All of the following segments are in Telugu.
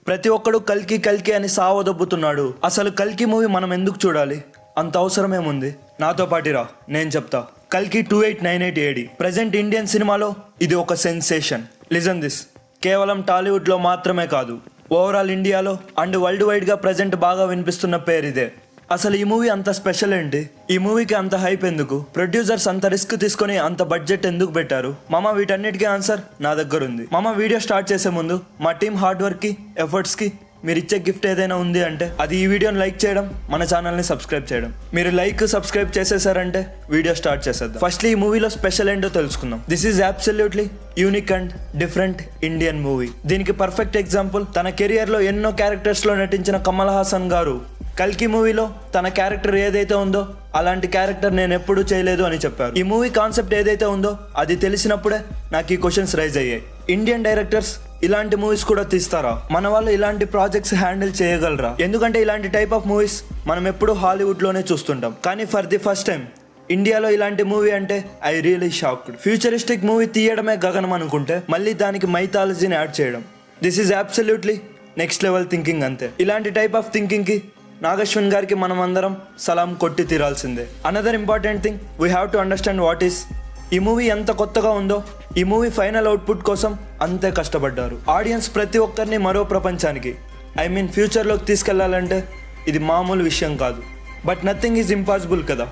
ప్రతి ఒక్కడు కల్కి కల్కి అని సావదొబ్బుతున్నాడు. అసలు కల్కి మూవీ మనం ఎందుకు చూడాలి? అంత అవసరమేముంది? నాతో పాటిరా, నేను చెప్తా. కల్కి 2898 AD ప్రజెంట్ ఇండియన్ సినిమాలో ఇది ఒక సెన్సేషన్. Listen this. కేవలం టాలీవుడ్లో మాత్రమే కాదు, ఓవరాల్ ఇండియాలో అండ్ వరల్డ్ వైడ్గా ప్రజెంట్ బాగా వినిపిస్తున్న పేరు ఇదే. అసలు ఈ మూవీ అంత స్పెషల్ ఏంటి? ఈ మూవీకి అంత హైప్ ఎందుకు? ప్రొడ్యూసర్స్ అంత రిస్క్ తీసుకొని అంత బడ్జెట్ ఎందుకు పెట్టారు? మామ, వీటన్నిటికీ ఆన్సర్ నా దగ్గర ఉంది. మామ, వీడియో స్టార్ట్ చేసే ముందు మా టీం హార్డ్ వర్క్కి, ఎఫర్ట్స్కి మీరు ఇచ్చే గిఫ్ట్ ఏదైనా ఉంది అంటే అది ఈ వీడియోని లైక్ చేయడం, మన ఛానల్ని సబ్స్క్రైబ్ చేయడం. మీరు లైక్, సబ్స్క్రైబ్ చేసేసారంటే వీడియో స్టార్ట్ చేసేద్దాం. ఫస్ట్లీ ఈ మూవీలో స్పెషల్ ఏంటో తెలుసుకుందాం. This is absolutely unique and different Indian movie. దీనికి పర్ఫెక్ట్ ఎగ్జాంపుల్ తన కెరియర్లో ఎన్నో క్యారెక్టర్స్లో నటించిన కమల్ హాసన్ గారు కల్కి మూవీలో తన క్యారెక్టర్ ఏదైతే ఉందో అలాంటి క్యారెక్టర్ నేను ఎప్పుడూ చేయలేదు అని చెప్పారు. ఈ మూవీ కాన్సెప్ట్ ఏదైతే ఉందో అది తెలిసినప్పుడే నాకు ఈ క్వశ్చన్స్ రైజ్ అయ్యాయి. ఇండియన్ డైరెక్టర్స్ ఇలాంటి మూవీస్ కూడా తీస్తారా? మన వాళ్ళు ఇలాంటి ప్రాజెక్ట్స్ హ్యాండిల్ చేయగలరా? ఎందుకంటే ఇలాంటి టైప్ ఆఫ్ మూవీస్ మనం ఎప్పుడూ హాలీవుడ్లోనే చూస్తుంటాం. కానీ ఫర్ ది ఫస్ట్ టైం ఇండియాలో ఇలాంటి మూవీ అంటే I really shocked. Futuristic movie తీయడమే గగనం అనుకుంటే మళ్ళీ దానికి మైథాలజీని యాడ్ చేయడం, this is absolutely next level thinking అంతే. ఇలాంటి టైప్ ఆఫ్ థింకింగ్కి నాగశ్విన్ గారికి మనం అందరం సలాం కొట్టి తీరాల్సిందే. Another important thing, we have to understand what is. ఈ మూవీ ఎంత కొత్తగా ఉందో ఈ మూవీ ఫైనల్ అవుట్పుట్ కోసం అంతే కష్టపడ్డారు. ఆడియన్స్ ప్రతి ఒక్కరిని మరో ప్రపంచానికి, ఐ మీన్ ఫ్యూచర్లోకి తీసుకెళ్లాలంటే ఇది మామూలు విషయం కాదు. బట్ నథింగ్ ఈజ్ ఇంపాసిబుల్ కదా.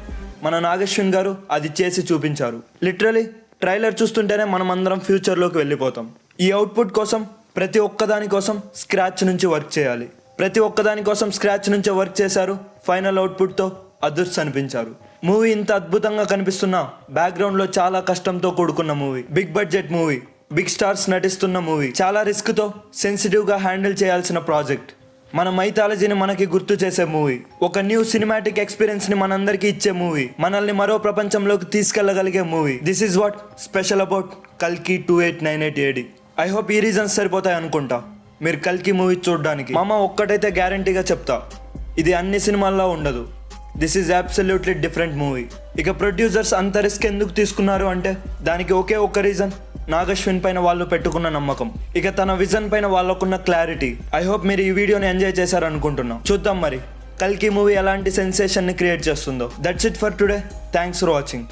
మన నాగశ్విన్ గారు అది చేసి చూపించారు. లిటరలీ ట్రైలర్ చూస్తుంటేనే మనం అందరం ఫ్యూచర్లోకి వెళ్ళిపోతాం. ఈ అవుట్పుట్ కోసం ప్రతి ఒక్కదాని కోసం స్క్రాచ్ నుంచి వర్క్ చేయాలి. ప్రతి ఒక్కదాని కోసం స్క్రాచ్ నుంచే వర్క్ చేశారు. ఫైనల్ అవుట్పుట్తో అదృష్టి అనిపించారు. మూవీ ఇంత అద్భుతంగా కనిపిస్తున్నా బ్యాక్గ్రౌండ్లో చాలా కష్టంతో కూడుకున్న movie. Big budget movie, big stars నటిస్తున్న మూవీ, చాలా రిస్క్తో సెన్సిటివ్గా హ్యాండిల్ చేయాల్సిన ప్రాజెక్ట్, మన మైథాలజీని మనకి గుర్తు చేసే మూవీ, ఒక న్యూ సినిమాటిక్ ఎక్స్పీరియన్స్ని మనందరికీ ఇచ్చే మూవీ, మనల్ని మరో ప్రపంచంలోకి తీసుకెళ్లగలిగే movie. This is what special about కల్కి 2898 AD. ఐ హోప్ ఈ రీజన్స్ సరిపోతాయి అనుకుంటా మీరు కల్కి మూవీ చూడడానికి. మామ, ఒక్కటైతే గ్యారంటీగా చెప్తా, ఇది అన్ని సినిమాల్లో ఉండదు. This is absolutely different movie. ఇక ప్రొడ్యూసర్స్ అంత రిస్క్ ఎందుకు తీసుకున్నారు అంటే దానికి ఒకే ఒక్క రీజన్, నాగశ్విన్ పైన వాళ్ళు పెట్టుకున్న నమ్మకం, ఇక తన విజన్ పైన వాళ్ళకున్న క్లారిటీ. ఐ హోప్ మీరు ఈ వీడియోని ఎంజాయ్ చేశారనుకుంటున్నాం. చూద్దాం మరి కల్కి మూవీ ఎలాంటి సెన్సేషన్ని క్రియేట్ చేస్తుందో. That's it for today. Thanks for watching.